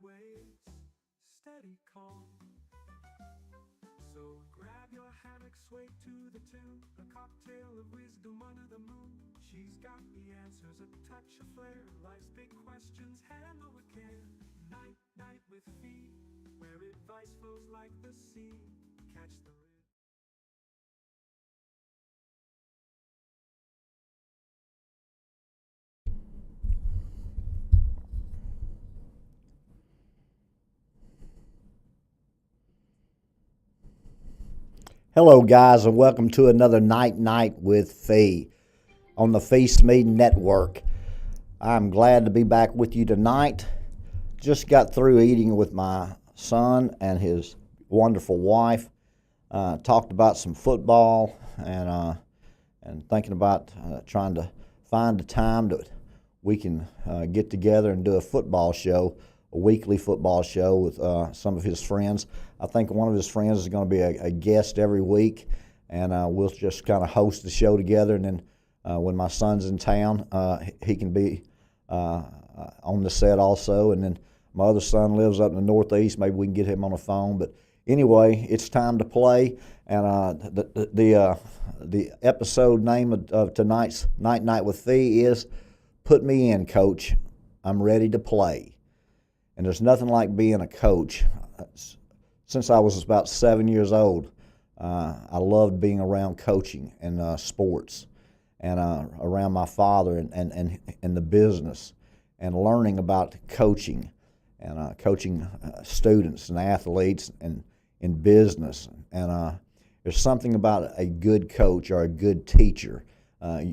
waves, steady calm. So grab your hammock, sway to the tune, a cocktail of wisdom under the moon. She's got the answers, a touch of flair, life's big questions, handle with care. Night, night with Phee, where advice flows like the sea. Catch the rhythm. Hello, guys, and welcome to another Night with Phee on the Phee Smee Network. I'm glad to be back with you tonight. Just got through eating with my son and his wonderful wife. Talked about some football and thinking about trying to find a time that we can get together and do a football show, a weekly football show with some of his friends. I think one of his friends is going to be a guest every week, and we'll just kind of host the show together. And then when my son's in town, he can be on the set also. And then my other son lives up in the Northeast. Maybe we can get him on the phone. But anyway, it's time to play. And the episode name of tonight's Night with Phee is "Put Me In, Coach. I'm ready to play." And there's nothing like being a coach. Since I was about 7 years old, I loved being around coaching and sports, and around my father and the business, and learning about coaching and coaching students and athletes and in business. And there's something about a good coach or a good teacher.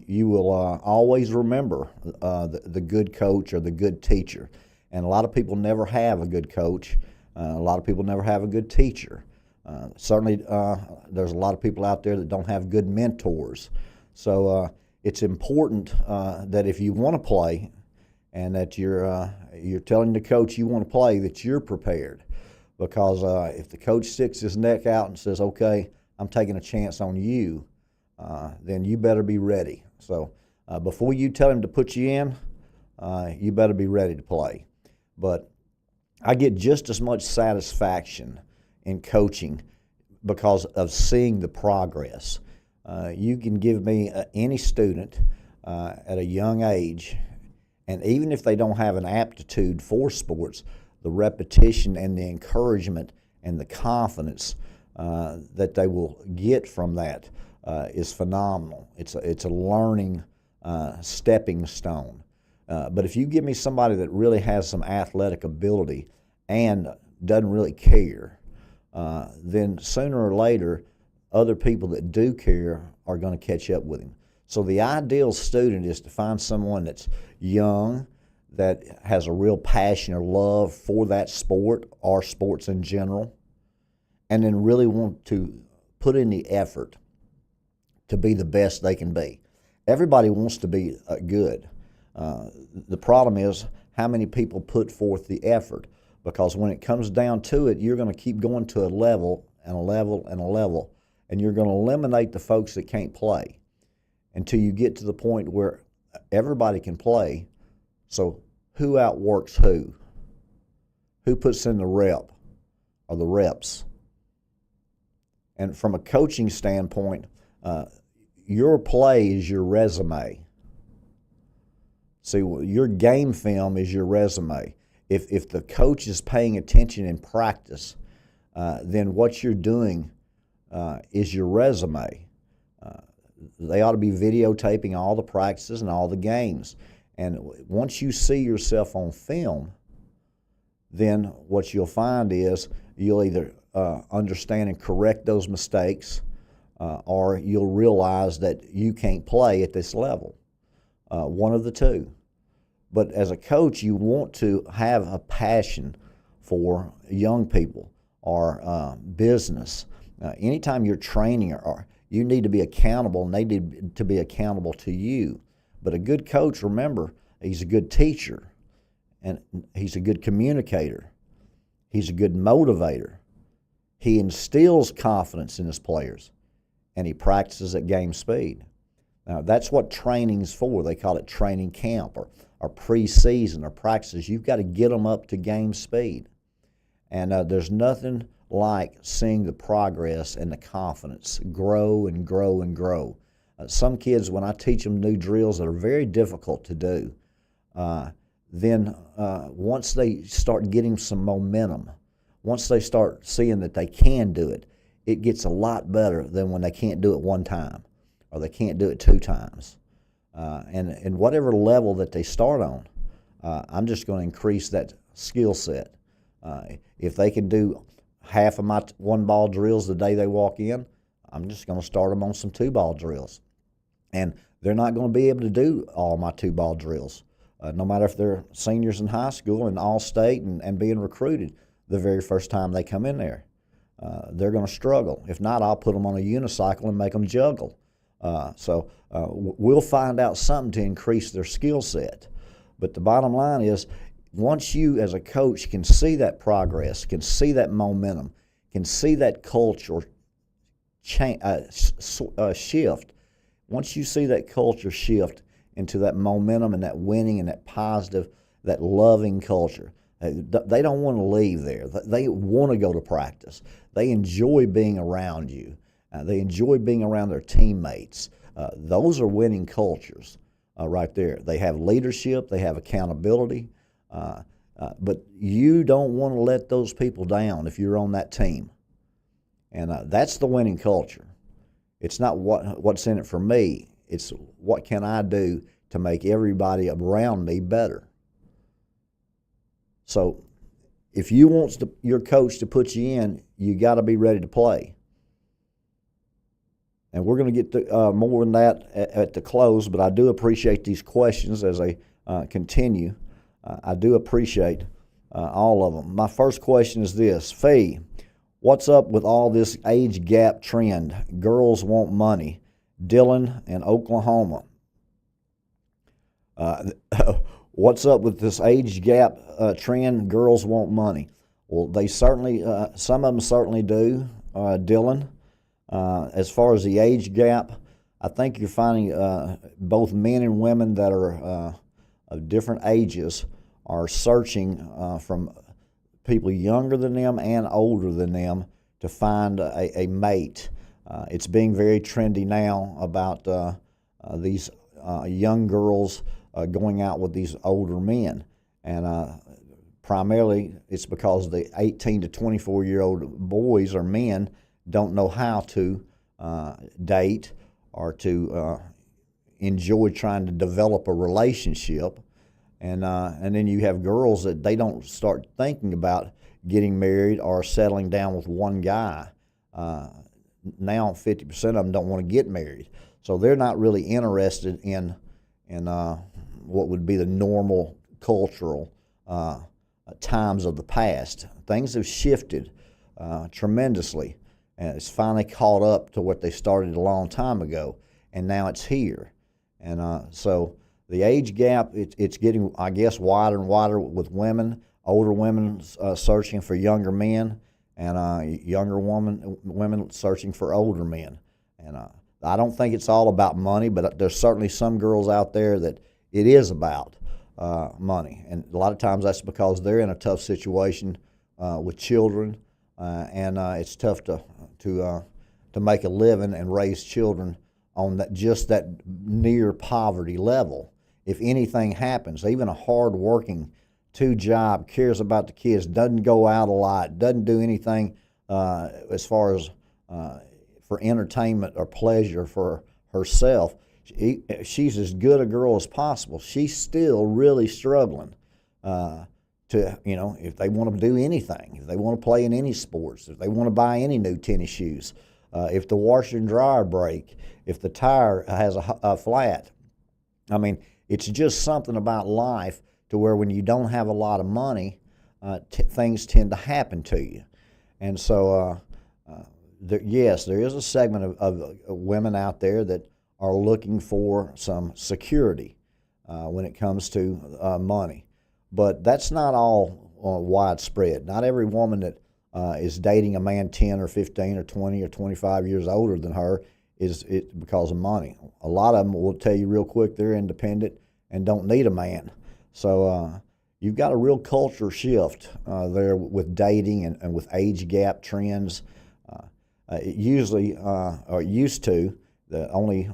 You will always remember the good coach or the good teacher. And a lot of people never have a good coach. A lot of people never have a good teacher. Certainly, there's a lot of people out there that don't have good mentors. So it's important that if you want to play, and that you're telling the coach you want to play, that you're prepared. Because if the coach sticks his neck out and says, "Okay, I'm taking a chance on you," then you better be ready. So before you tell him to put you in, you better be ready to play. But I get just as much satisfaction in coaching because of seeing the progress. You can give me any student at a young age, and even if they don't have an aptitude for sports, the repetition and the encouragement and the confidence that they will get from that is phenomenal. It's a learning stepping stone. But if you give me somebody that really has some athletic ability and doesn't really care, then sooner or later, other people that do care are going to catch up with him. So the ideal student is to find someone that's young, that has a real passion or love for that sport or sports in general, and then really want to put in the effort to be the best they can be. Everybody wants to be good. The problem is how many people put forth the effort, because when it comes down to it, you're going to keep going to a level and a level and a level, and you're going to eliminate the folks that can't play until you get to the point where everybody can play. So who outworks who? Who puts in the rep or the reps? And from a coaching standpoint, your play is your resume. See, your game film is your resume. If the coach is paying attention in practice, then what you're doing is your resume. They ought to be videotaping all the practices and all the games. And once you see yourself on film, then what you'll find is you'll either understand and correct those mistakes, or you'll realize that you can't play at this level. One of the two. But as a coach, you want to have a passion for young people or business. Anytime you're training, or you need to be accountable, and they need to be accountable to you. But a good coach, remember, he's a good teacher, and he's a good communicator. He's a good motivator. He instills confidence in his players, and he practices at game speed. Now, that's what training's for. They call it training camp or pre-season or practices. You've got to get them up to game speed. And there's nothing like seeing the progress and the confidence grow and grow and grow. Some kids, when I teach them new drills that are very difficult to do, then once they start getting some momentum, once they start seeing that they can do it, it gets a lot better than when they can't do it one time or they can't do it two times. And whatever level that they start on, I'm just going to increase that skill set. If they can do half of my one-ball drills the day they walk in, I'm just going to start them on some two-ball drills. And they're not going to be able to do all my two-ball drills, no matter if they're seniors in high school and all-state and being recruited the very first time they come in there. They're going to struggle. If not, I'll put them on a unicycle and make them juggle. So we'll find out something to increase their skill set. But the bottom line is, once you as a coach can see that progress, can see that momentum, can see that culture shift, once you see that culture shift into that momentum and that winning and that positive, that loving culture, they don't want to leave there. They want to go to practice. They enjoy being around you. They enjoy being around their teammates. Those are winning cultures right there. They have leadership. They have accountability. But you don't want to let those people down if you're on that team. And that's the winning culture. It's not what's in it for me. It's what can I do to make everybody around me better. So if you want your coach to put you in, you got to be ready to play. And we're going to get to, more than that at the close, but I do appreciate these questions as they continue. I do appreciate all of them. My first question is this: Phee, what's up with all this age gap trend? Girls want money. Dylan in Oklahoma. What's up with this age gap trend? Girls want money. Well, they certainly, some of them certainly do, Dylan. As far as the age gap, I think you're finding both men and women that are of different ages are searching from people younger than them and older than them to find a mate. It's being very trendy now about these young girls going out with these older men. And primarily it's because the 18 to 24-year-old boys or men don't know how to date or to enjoy trying to develop a relationship. And then you have girls that they don't start thinking about getting married or settling down with one guy. Now 50% of them don't want to get married. So they're not really interested in what would be the normal cultural times of the past. Things have shifted tremendously, and it's finally caught up to what they started a long time ago, and now it's here. And so the age gap, it's getting, I guess, wider and wider with women, older women searching for younger men, and younger women searching for older men. And I don't think it's all about money, but there's certainly some girls out there that it is about money. And a lot of times that's because they're in a tough situation with children, and it's tough to make a living and raise children on that near poverty level. If anything happens, even a hard-working two-job, cares about the kids, doesn't go out a lot, doesn't do anything as far as for entertainment or pleasure for herself, she's as good a girl as possible. She's still really struggling to, if they want to do anything, if they want to play in any sports, if they want to buy any new tennis shoes, if the washer and dryer break, if the tire has a flat. I mean, it's just something about life to where when you don't have a lot of money, things tend to happen to you. And so, yes, there is a segment of women out there that are looking for some security when it comes to money. But that's not all widespread. Not every woman that is dating a man 10 or 15 or 20 or 25 years older than her is it because of money. A lot of them will tell you real quick they're independent and don't need a man. So you've got a real culture shift there with dating and with age gap trends. It usually, or used to, the only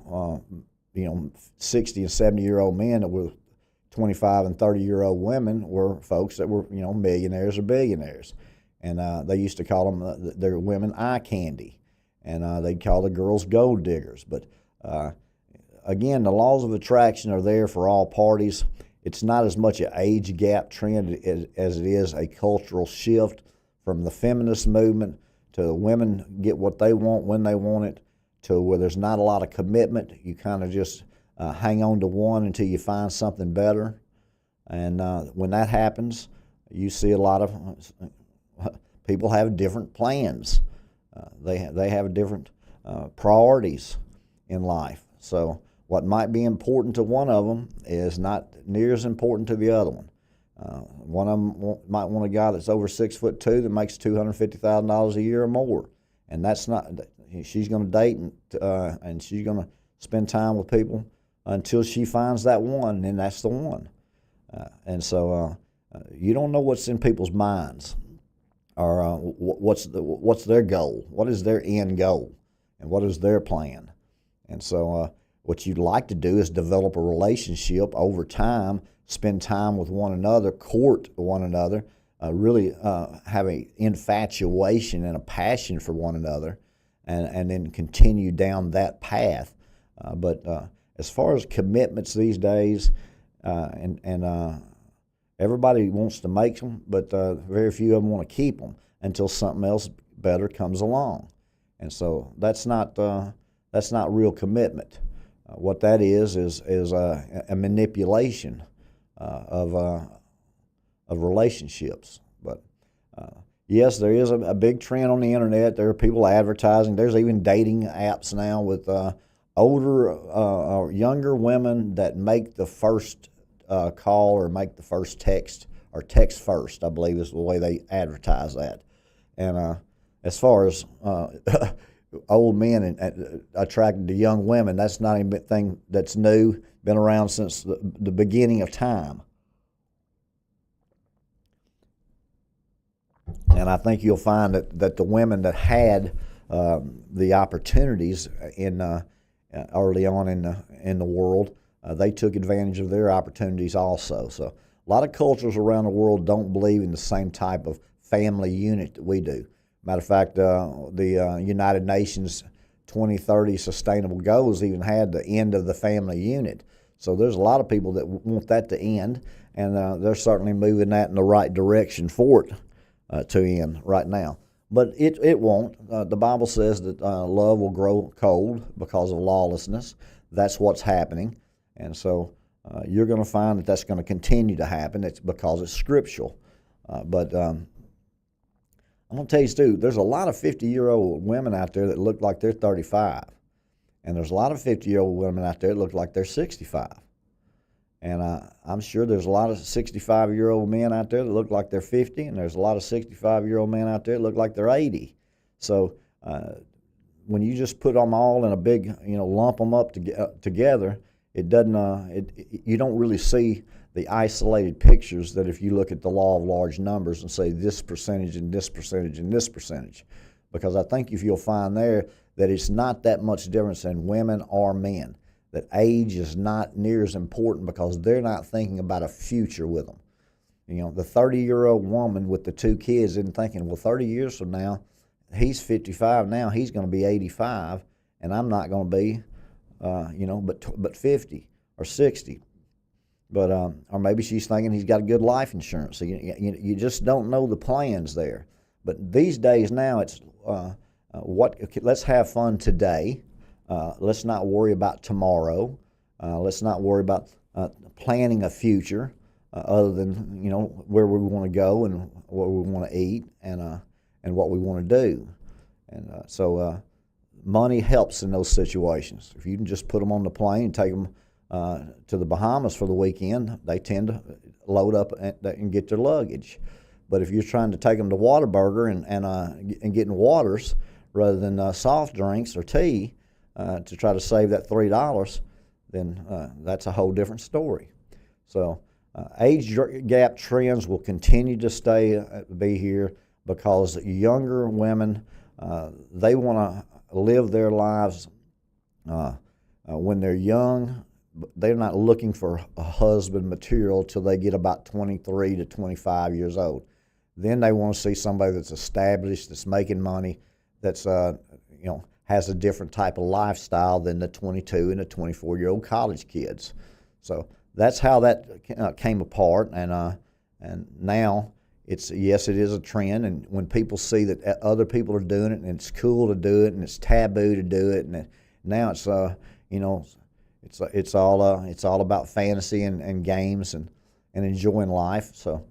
60 and 70-year-old men that were 25 and 30-year-old women were folks that were millionaires or billionaires, and they used to call them their women eye candy, and they'd call the girls gold diggers. But again, the laws of attraction are there for all parties. It's not as much an age gap trend as it is a cultural shift from the feminist movement to women get what they want when they want it, to where there's not a lot of commitment. You kind of just hang on to one until you find something better. And when that happens, you see a lot of people have different plans. They have different priorities in life. So what might be important to one of them is not near as important to the other one. One of them might want a guy that's over 6'2" that makes $250,000 a year or more, and that's not. She's going to date and she's going to spend time with people until she finds that one, and that's the one. And so you don't know what's in people's minds, or what's their goal, what is their end goal, and what is their plan. And so what you'd like to do is develop a relationship over time. Spend time with one another, court one another, really have an infatuation and a passion for one another, and then continue down that path. But as far as commitments these days, and everybody wants to make them, but very few of them want to keep them until something else better comes along. And so that's not real commitment. What that is a manipulation of relationships. But yes, there is a big trend on the internet. There are people advertising. There's even dating apps now with older or younger women that make the first call or make the first text, or text first, I believe is the way they advertise that. And as far as old men and attracted to young women, that's not anything that's new, been around since the beginning of time. And I think you'll find that the women that had the opportunities in early on in the world, they took advantage of their opportunities also. So a lot of cultures around the world don't believe in the same type of family unit that we do. Matter of fact, the United Nations 2030 Sustainable Goals even had the end of the family unit. So there's a lot of people that want that to end, and they're certainly moving that in the right direction for it to end right now. But it won't. The Bible says that love will grow cold because of lawlessness. That's what's happening. And so you're going to find that that's going to continue to happen. It's because it's scriptural. But I'm going to tell you, Stu, there's a lot of 50-year-old women out there that look like they're 35. And there's a lot of 50-year-old women out there that look like they're 65. And I'm sure there's a lot of 65-year-old men out there that look like they're 50, and there's a lot of 65-year-old men out there that look like they're 80. So when you just put them all in a big, lump them up together, it doesn't. You don't really see the isolated pictures that if you look at the law of large numbers and say this percentage and this percentage and this percentage. Because I think if you'll find there that it's not that much difference in women or men, that age is not near as important because they're not thinking about a future with them. The 30-year-old woman with the 2 kids isn't thinking, well, 30 years from now, he's 55 now, he's going to be 85, and I'm not going to be, but 50 or 60. But or maybe she's thinking he's got a good life insurance. So you just don't know the plans there. But these days now, it's let's have fun today. Let's not worry about tomorrow. Let's not worry about planning a future other than where we want to go and what we want to eat and what we want to do. And so money helps in those situations. If you can just put them on the plane and take them to the Bahamas for the weekend, they tend to load up and get their luggage. But if you're trying to take them to Whataburger and getting waters rather than soft drinks or tea, to try to save that $3, then that's a whole different story. So age gap trends will continue to be here because younger women, they want to live their lives when they're young. They're not looking for a husband material till they get about 23 to 25 years old. Then they want to see somebody that's established, that's making money, that's has a different type of lifestyle than the 22 and the 24-year-old college kids. So that's how that came apart, and now it is a trend. And when people see that other people are doing it, and it's cool to do it, and it's taboo to do it, and now it's it's all about fantasy and games and enjoying life. So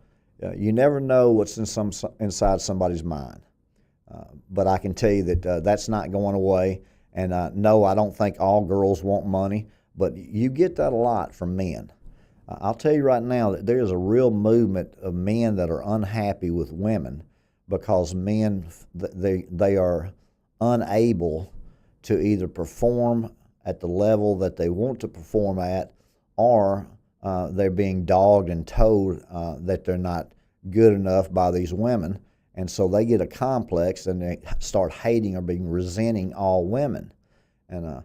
you never know what's inside somebody's mind. But I can tell you that that's not going away. And no, I don't think all girls want money, but you get that a lot from men. I'll tell you right now that there is a real movement of men that are unhappy with women because men, they are unable to either perform at the level that they want to perform at, or they're being dogged and told that they're not good enough by these women. And so they get a complex and they start hating or being resenting all women. And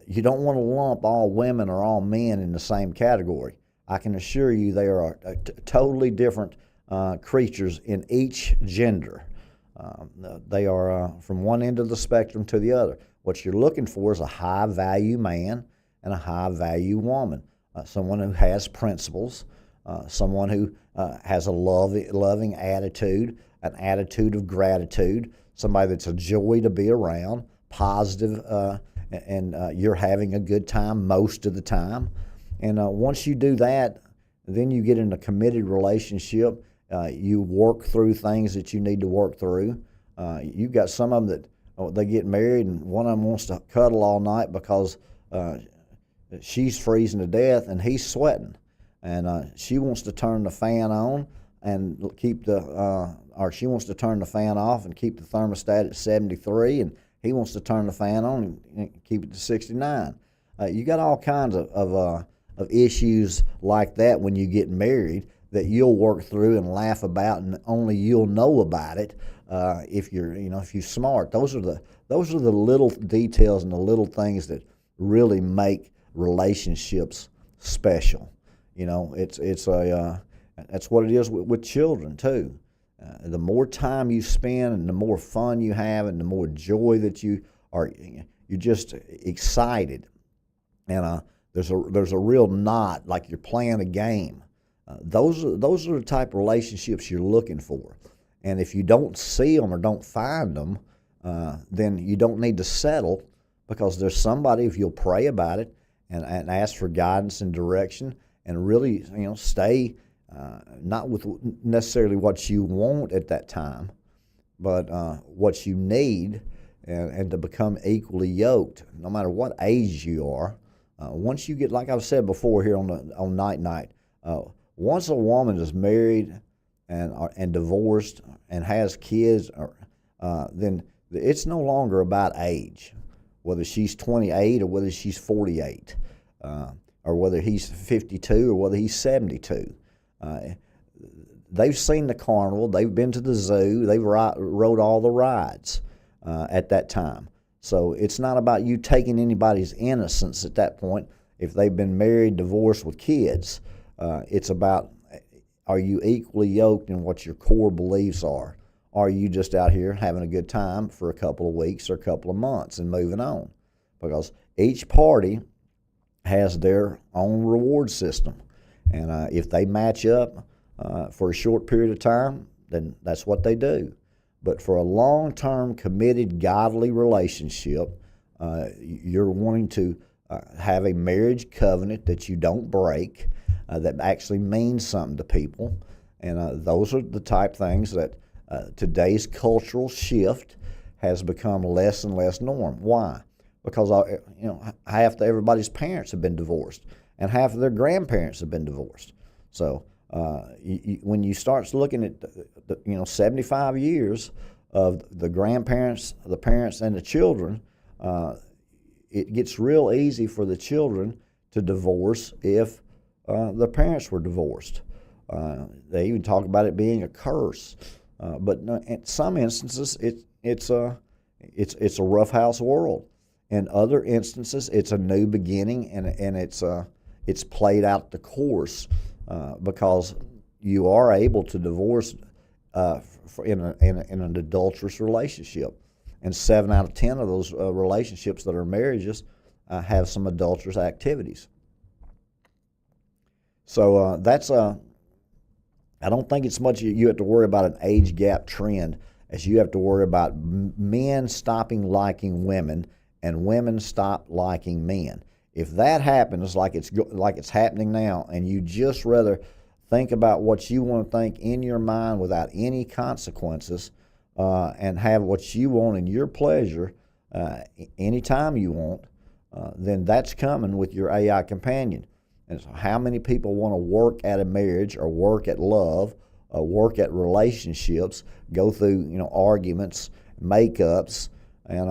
you don't want to lump all women or all men in the same category. I can assure you they are totally different creatures in each gender. They are from one end of the spectrum to the other. What you're looking for is a high-value man and a high-value woman, someone who has principles, someone who has a loving attitude, an attitude of gratitude, somebody that's a joy to be around, positive, and you're having a good time most of the time. And once you do that, then you get in a committed relationship. You work through things that you need to work through. You've got some of them that they get married and one of them wants to cuddle all night because she's freezing to death and he's sweating. And she wants to turn the fan on and keep or she wants to turn the fan off and keep the thermostat at 73, and he wants to turn the fan on and keep it to 69. You got all kinds of issues like that when you get married that you'll work through and laugh about, and only you'll know about it if you're smart. Those are the little details and the little things that really make relationships special. That's what it is with children too. The more time you spend and the more fun you have and the more joy that you're just excited. And there's a real knot, like you're playing a game. Those are the type of relationships you're looking for. And if you don't see them or don't find them, then you don't need to settle, because there's somebody, if you'll pray about it and ask for guidance and direction and really stay not with necessarily what you want at that time, but what you need, and to become equally yoked, no matter what age you are. Once you get, like I've said before here on Night, once a woman is married and divorced and has kids, then it's no longer about age, whether she's 28 or whether she's 48, or whether he's 52 or whether he's 72. They've seen the carnival, they've been to the zoo, they've rode all the rides at that time. So it's not about you taking anybody's innocence at that point. If they've been married, divorced with kids, it's about, are you equally yoked in what your core beliefs are? Are you just out here having a good time for a couple of weeks or a couple of months and moving on? Because each party has their own reward system. And if they match up for a short period of time, then that's what they do. But for a long-term, committed, godly relationship, you're wanting to have a marriage covenant that you don't break, that actually means something to people. And those are the type things that today's cultural shift has become less and less norm. Why? Because half of everybody's parents have been divorced, and half of their grandparents have been divorced. So when you start looking at 75 years of the grandparents, the parents, and the children, it gets real easy for the children to divorce if the parents were divorced. They even talk about it being a curse. But in some instances, it's a roughhouse world. In other instances, it's a new beginning, and it's played out the course because you are able to divorce in an adulterous relationship, and 7 out of 10 of those relationships that are marriages have some adulterous activities. So that's I don't think it's much you have to worry about an age gap trend as you have to worry about men stopping liking women and women stop liking men. If that happens like it's happening now, and you just rather think about what you want to think in your mind without any consequences, and have what you want in your pleasure anytime you want, then that's coming with your AI companion. And so how many people want to work at a marriage or work at love, work at relationships, go through arguments, makeups, and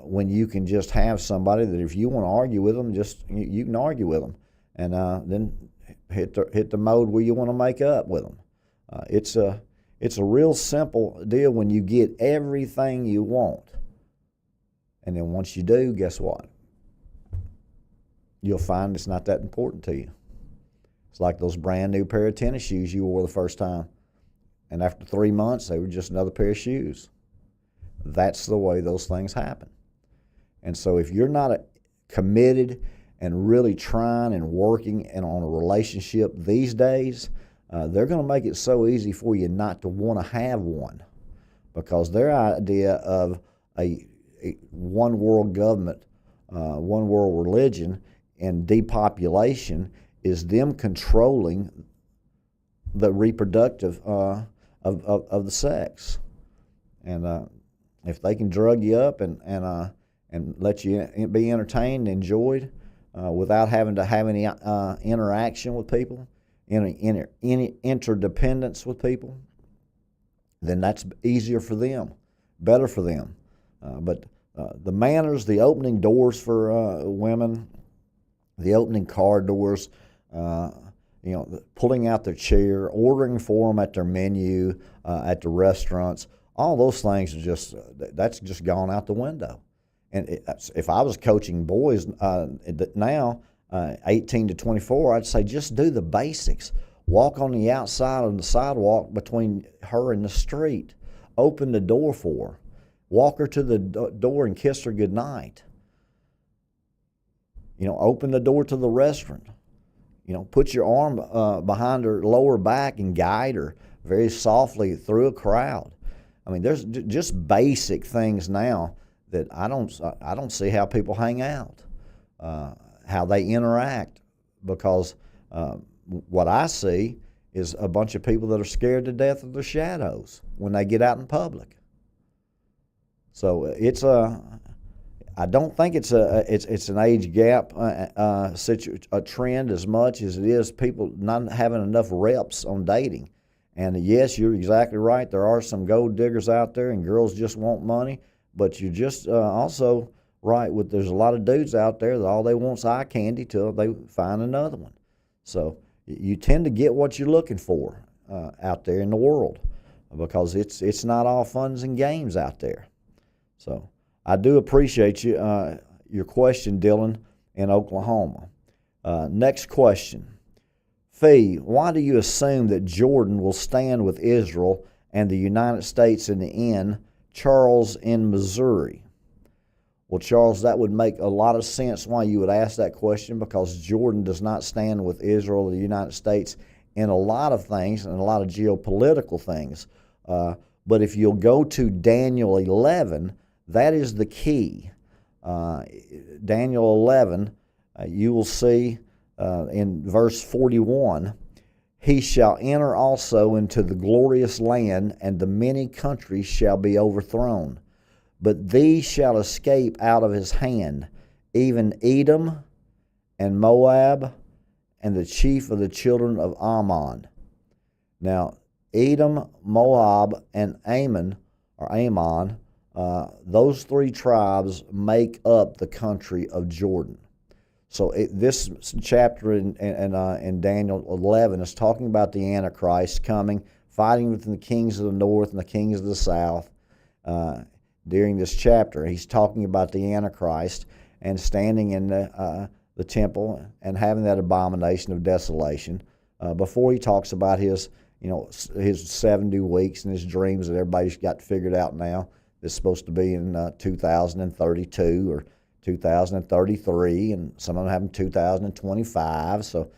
when you can just have somebody that if you want to argue with them, just you can argue with them, and then hit the mode where you want to make up with them. It's a real simple deal when you get everything you want, and then once you do, guess what? You'll find it's not that important to you. It's like those brand new pair of tennis shoes you wore the first time, and after 3 months, they were just another pair of shoes. That's the way those things happen. And so if you're not committed and really trying and working and on a relationship these days, they're going to make it so easy for you not to want to have one, because their idea of a one world government, one world religion, and depopulation is them controlling the reproductive of the sex. And if they can drug you up and let you be entertained and enjoyed without having to have any interaction with people, any interdependence with people, then that's easier for them, better for them. But the manners, the opening doors for women, the opening car doors, pulling out their chair, ordering for them at their menu, at the restaurants, all those things are that's just gone out the window. And if I was coaching boys now, 18 to 24, I'd say just do the basics. Walk on the outside of the sidewalk between her and the street. Open the door for her. Walk her to the door and kiss her goodnight. Open the door to the restaurant. Put your arm behind her lower back and guide her very softly through a crowd. I mean, there's just basic things now that I don't see how people hang out, how they interact, because what I see is a bunch of people that are scared to death of their shadows when they get out in public. So I don't think it's an age gap a trend as much as it is people not having enough reps on dating. And yes, you're exactly right. There are some gold diggers out there, and girls just want money. But you're just also right with there's a lot of dudes out there that all they want is eye candy till they find another one. So you tend to get what you're looking for out there in the world, because it's not all funs and games out there. So I do appreciate your question, Dylan, in Oklahoma. Next question. Phee, why do you assume that Jordan will stand with Israel and the United States in the end? Charles in Missouri. Well, Charles, that would make a lot of sense why you would ask that question, because Jordan does not stand with Israel or the United States in a lot of things and a lot of geopolitical things. But if you'll go to Daniel 11, that is the key. Daniel 11, you will see in verse 41, he shall enter also into the glorious land, and the many countries shall be overthrown. But these shall escape out of his hand, even Edom and Moab and the chief of the children of Ammon. Now, Edom, Moab, and Ammon those three tribes make up the country of Jordan. So this chapter in Daniel 11 is talking about the Antichrist coming, fighting with the kings of the north and the kings of the south. During this chapter, he's talking about the Antichrist and standing in the temple and having that abomination of desolation. Before he talks about his 70 weeks and his dreams that everybody's got figured out now. It's supposed to be in 2032 or 2033, and some of them have them 2025. So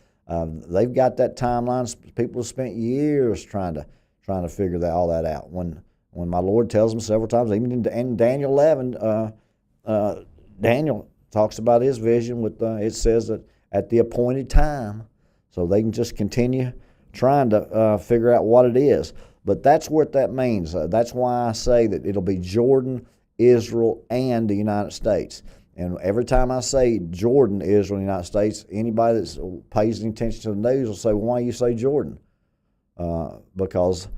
they've got that timeline. People have spent years trying to figure all that out. When my Lord tells them several times, even in Daniel 11, Daniel talks about his vision with it says that at the appointed time, so they can just continue trying to figure out what it is. But that's what that means. That's why I say that it'll be Jordan, Israel, and the United States. And every time I say Jordan, Israel, and the United States, anybody that pays attention to the news will say, well, why do you say Jordan? Because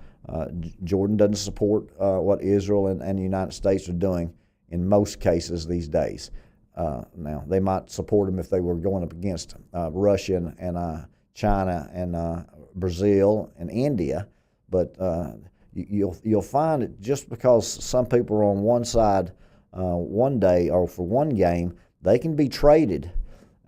Jordan doesn't support what Israel and the United States are doing in most cases these days. Now, they might support them if they were going up against Russia and China and Brazil and India, but you'll find that just because some people are on one side one day or for one game, they can be traded.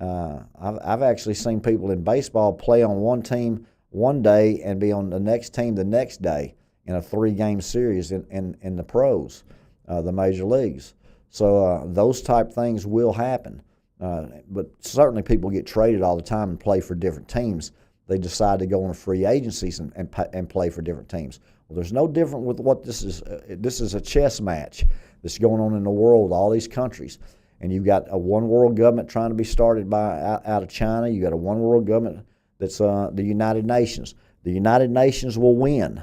I've actually seen people in baseball play on one team one day and be on the next team the next day in a 3-game series in the pros, the major leagues. So those type things will happen. But certainly people get traded all the time and play for different teams. They decide to go on free agencies and play for different teams. Well, there's no different with what this is. This is a chess match that's going on in the world, all these countries. And you've got a one world government trying to be started out of China. You've got a one world government that's the United Nations. The United Nations will win.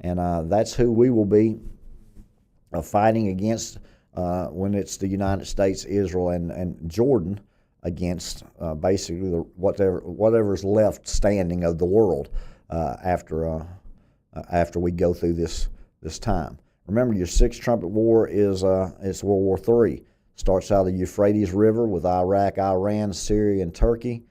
And that's who we will be fighting against when it's the United States, Israel, and Jordan against basically whatever's left standing of the world after we go through this time. Remember, your Sixth Trumpet War is World War III. Starts out of the Euphrates River with Iraq, Iran, Syria, and Turkey.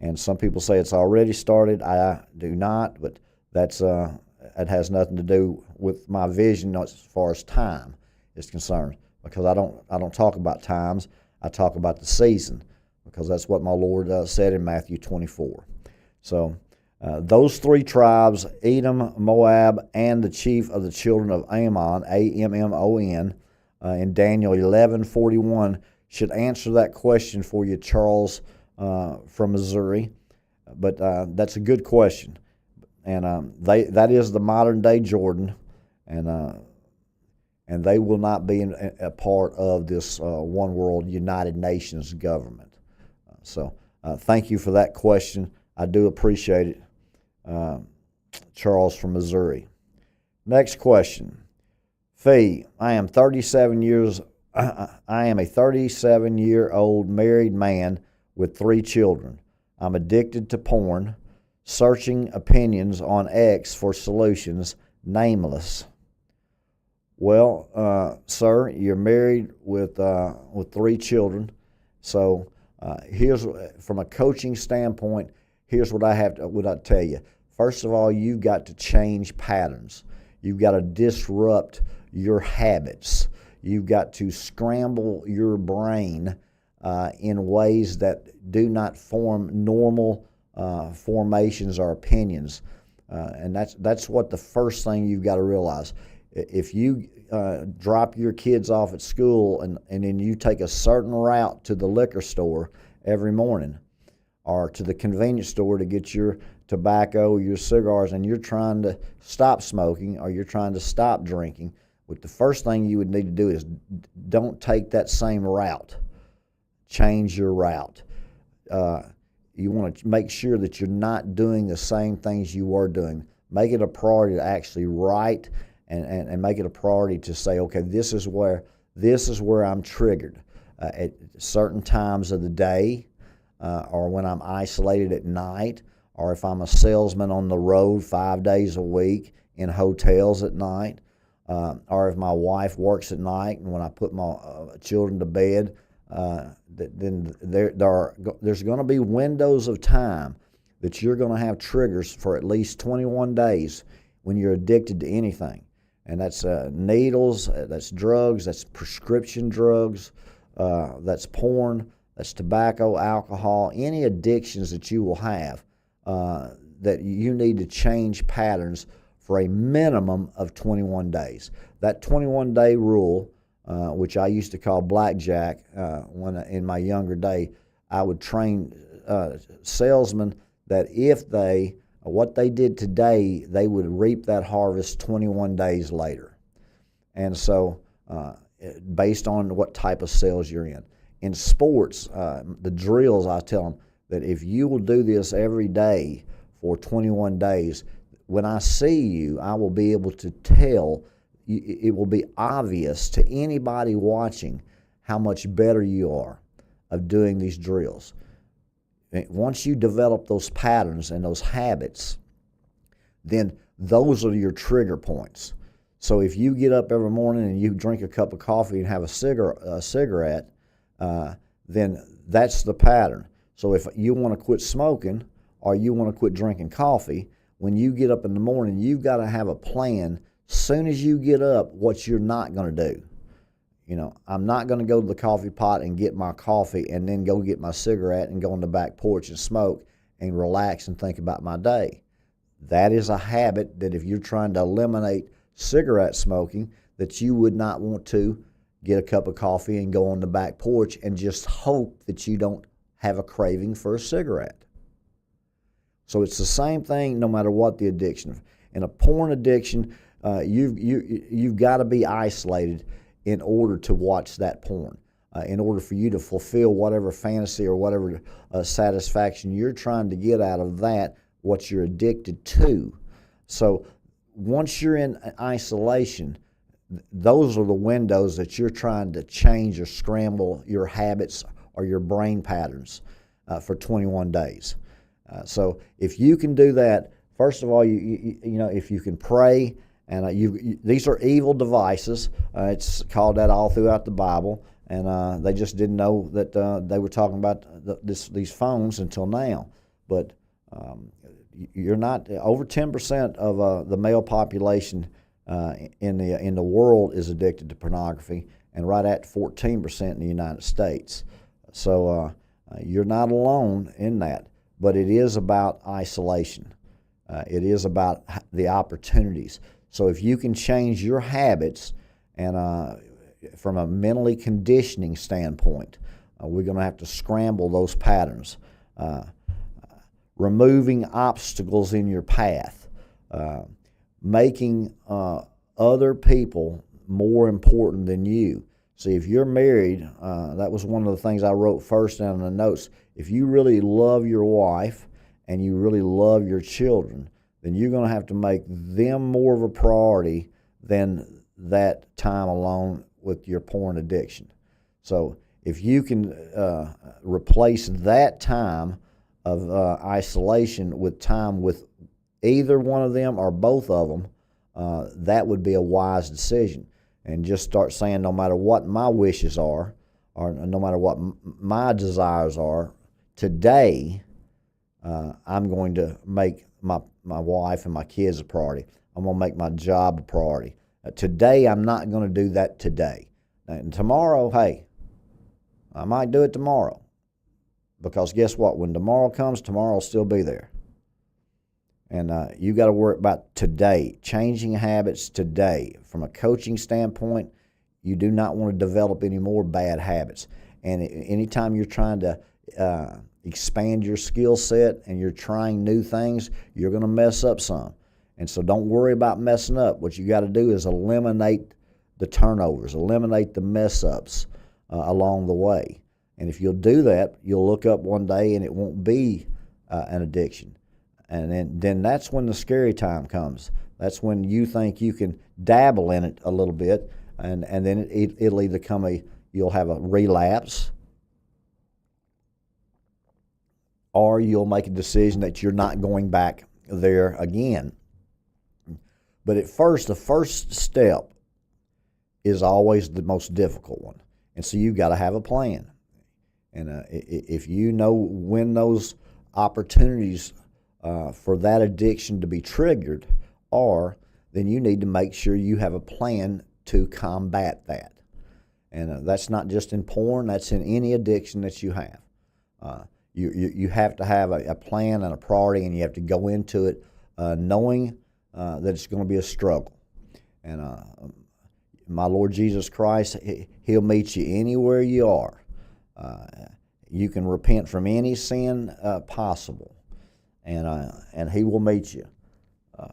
And some people say it's already started. I do not, but it has nothing to do with my vision as far as time is concerned, because I don't talk about times. I talk about the season, because that's what my Lord said in Matthew 24. So those three tribes, Edom, Moab, and the chief of the children of Ammon, Ammon, in Daniel 11:41, should answer that question for you, Charles from Missouri. But that's a good question. And that is the modern-day Jordan, and they will not be a part of this one world United Nations government. So thank you for that question. I do appreciate it, Charles from Missouri. Next question. Phee, I am a 37-year-old married man with 3 children. I'm addicted to porn, searching opinions on X for solutions, nameless. Well, sir, you're married with 3 children. So here's, from a coaching standpoint, here's what I tell you. First of all, you've got to change patterns. You've got to disrupt your habits. You've got to scramble your brain in ways that do not form normal formations or opinions. And that's what the first thing you've got to realize. If you drop your kids off at school and then you take a certain route to the liquor store every morning, or to the convenience store to get your tobacco, your cigars, and you're trying to stop smoking or you're trying to stop drinking, the first thing you would need to do is don't take that same route. Change your route. You want to make sure that you're not doing the same things you were doing. Make it a priority to actually write and make it a priority to say, okay, this is where I'm triggered at certain times of the day, or when I'm isolated at night, or if I'm a salesman on the road 5 days a week in hotels at night, or if my wife works at night, and when I put my children to bed, then there's going to be windows of time that you're going to have triggers for at least 21 days when you're addicted to anything. And that's needles, that's drugs, that's prescription drugs, that's porn, that's tobacco, alcohol, any addictions that you will have, that you need to change patterns for a minimum of 21 days. That 21-day rule, which I used to call blackjack when in my younger day, I would train salesmen that if what they did today, they would reap that harvest 21 days later. And so based on what type of sales you're in. In sports, the drills, I tell them that if you will do this every day for 21 days, when I see you, I will be able to tell, it will be obvious to anybody watching how much better you are of doing these drills. Once you develop those patterns and those habits, then those are your trigger points. So if you get up every morning and you drink a cup of coffee and have a cigarette, then that's the pattern. So if you want to quit smoking or you want to quit drinking coffee, when you get up in the morning, you've got to have a plan. Soon as you get up, what you're not going to do. You know, I'm not going to go to the coffee pot and get my coffee and then go get my cigarette and go on the back porch and smoke and relax and think about my day. That is a habit that if you're trying to eliminate cigarette smoking, that you would not want to get a cup of coffee and go on the back porch and just hope that you don't have a craving for a cigarette. So it's the same thing no matter what the addiction. In a porn addiction, you've got to be isolated in order to watch that porn, in order for you to fulfill whatever fantasy or whatever satisfaction you're trying to get out of that, what you're addicted to. So once you're in isolation, those are the windows that you're trying to change or scramble your habits or your brain patterns for 21 days. So if you can do that, first of all, you know, if you can pray, and these are evil devices. It's called that all throughout the Bible, and they just didn't know that they were talking about these phones until now. But you're not over 10% of the male population in the world is addicted to pornography, and right at 14% in the United States. So you're not alone in that, but it is about isolation. It is about the opportunities. So if you can change your habits, and from a mentally conditioning standpoint, we're going to have to scramble those patterns. Removing obstacles in your path, making other people more important than you. See, if you're married, that was one of the things I wrote first down in the notes. If you really love your wife and you really love your children, then you're going to have to make them more of a priority than that time alone with your porn addiction. So if you can replace that time of isolation with time with either one of them or both of them, that would be a wise decision. And just start saying, no matter what my wishes are, or no matter what my desires are, today I'm going to make my wife and my kids a priority. I'm going to make my job a priority. Today I'm not going to do that today. And tomorrow, hey, I might do it tomorrow. Because guess what? When tomorrow comes, tomorrow will still be there. And you got to worry about today, changing habits today. From a coaching standpoint, you do not want to develop any more bad habits. And anytime you're trying to expand your skill set and you're trying new things, you're going to mess up some. And so don't worry about messing up. What you got to do is eliminate the turnovers, eliminate the mess-ups along the way. And if you'll do that, you'll look up one day and it won't be an addiction. And then that's when the scary time comes. That's when you think you can dabble in it a little bit, and then it'll either you'll have a relapse, or you'll make a decision that you're not going back there again. But at first, the first step is always the most difficult one. And so you've got to have a plan. And if you know when those opportunities for that addiction to be triggered are, then you need to make sure you have a plan to combat that. And that's not just in porn, that's in any addiction that you have. You have to have a plan and a priority, and you have to go into it knowing that it's going to be a struggle. And my Lord Jesus Christ, He'll meet you anywhere you are. You can repent from any sin possible, and He will meet you.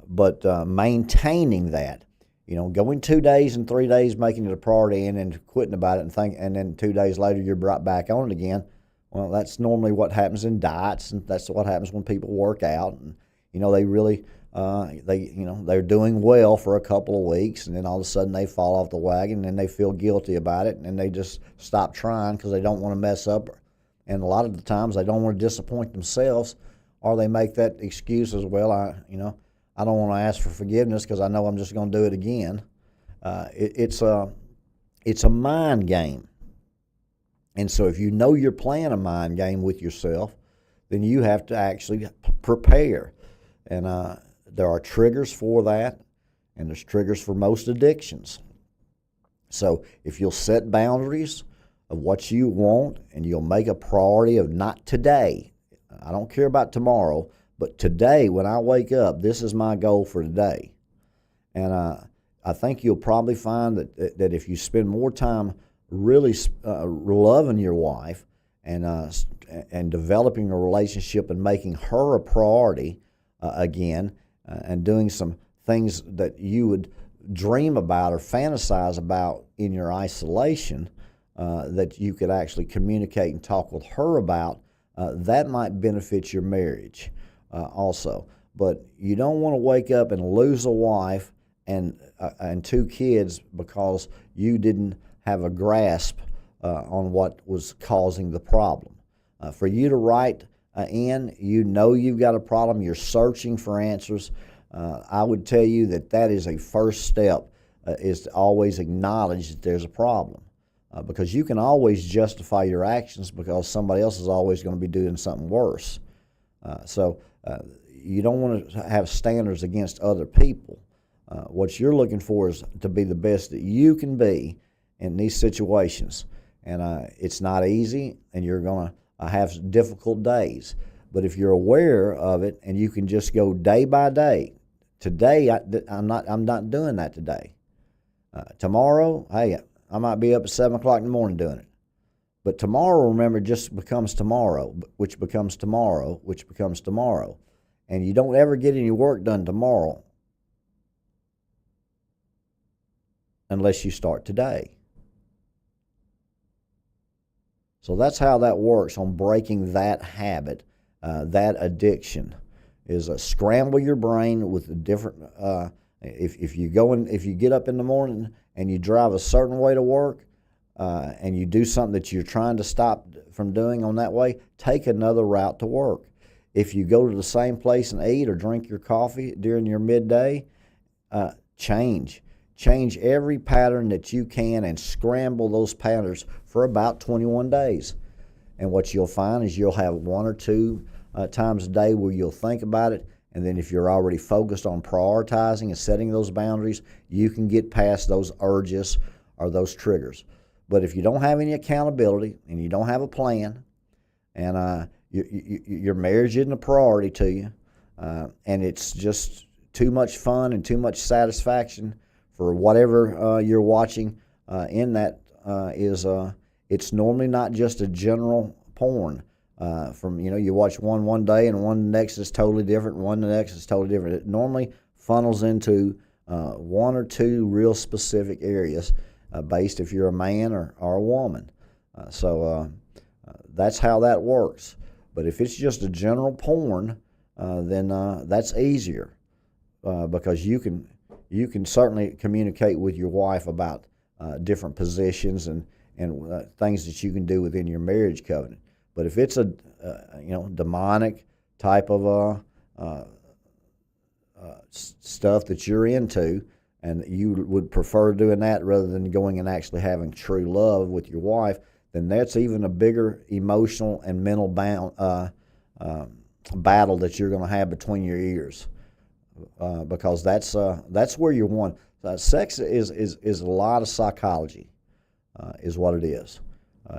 But maintaining that, going 2 days and 3 days, making it a priority, and then quitting about it, and then 2 days later you're brought back on it again. Well, that's normally what happens in diets, and that's what happens when people work out. And they really, they're doing well for a couple of weeks, and then all of a sudden they fall off the wagon, and then they feel guilty about it, and they just stop trying because they don't want to mess up. And a lot of the times they don't want to disappoint themselves, or they make that excuse as well. I don't want to ask for forgiveness because I know I'm just going to do it again. It's a mind game. And so if you know you're playing a mind game with yourself, then you have to actually prepare. And there are triggers for that, and there's triggers for most addictions. So if you'll set boundaries of what you want, and you'll make a priority of not today, I don't care about tomorrow, but today when I wake up, this is my goal for today. And I think you'll probably find that if you spend more time really loving your wife and developing a relationship and making her a priority again, and doing some things that you would dream about or fantasize about in your isolation, that you could actually communicate and talk with her about, that might benefit your marriage also. But you don't want to wake up and lose a wife and 2 kids because you didn't have a grasp on what was causing the problem. For you to write in, you've got a problem, you're searching for answers, I would tell you that is a first step, is to always acknowledge that there's a problem. Because you can always justify your actions because somebody else is always going to be doing something worse. So you don't want to have standards against other people. What you're looking for is to be the best that you can be in these situations. And it's not easy, and you're going to have difficult days. But if you're aware of it and you can just go day by day, today I'm not doing that today. Tomorrow, hey, I might be up at 7 o'clock in the morning doing it. But tomorrow, remember, just becomes tomorrow, which becomes tomorrow, which becomes tomorrow. And you don't ever get any work done tomorrow unless you start today. So that's how that works on breaking that habit, that addiction, is scramble your brain with the different. If you get up in the morning and you drive a certain way to work, and you do something that you're trying to stop from doing on that way, take another route to work. If you go to the same place and eat or drink your coffee during your midday, change every pattern that you can and scramble those patterns for about 21 days. And what you'll find is you'll have 1 or 2 times a day where you'll think about it, and then if you're already focused on prioritizing and setting those boundaries, you can get past those urges or those triggers. But if you don't have any accountability and you don't have a plan, and your marriage isn't a priority to you, and it's just too much fun and too much satisfaction for whatever you're watching in that, it's normally not just a general porn. You watch one day and one next is totally different, and one the next is totally different. It normally funnels into 1 or 2 real specific areas, based if you're a man or a woman. So that's how that works. But if it's just a general porn, then that's easier, because you can certainly communicate with your wife about different positions and things that you can do within your marriage covenant. But if it's a demonic type of stuff that you're into, and you would prefer doing that rather than going and actually having true love with your wife, then that's even a bigger emotional and mental battle that you're going to have between your ears, because that's where you're one. Sex is a lot of psychology, is what it is.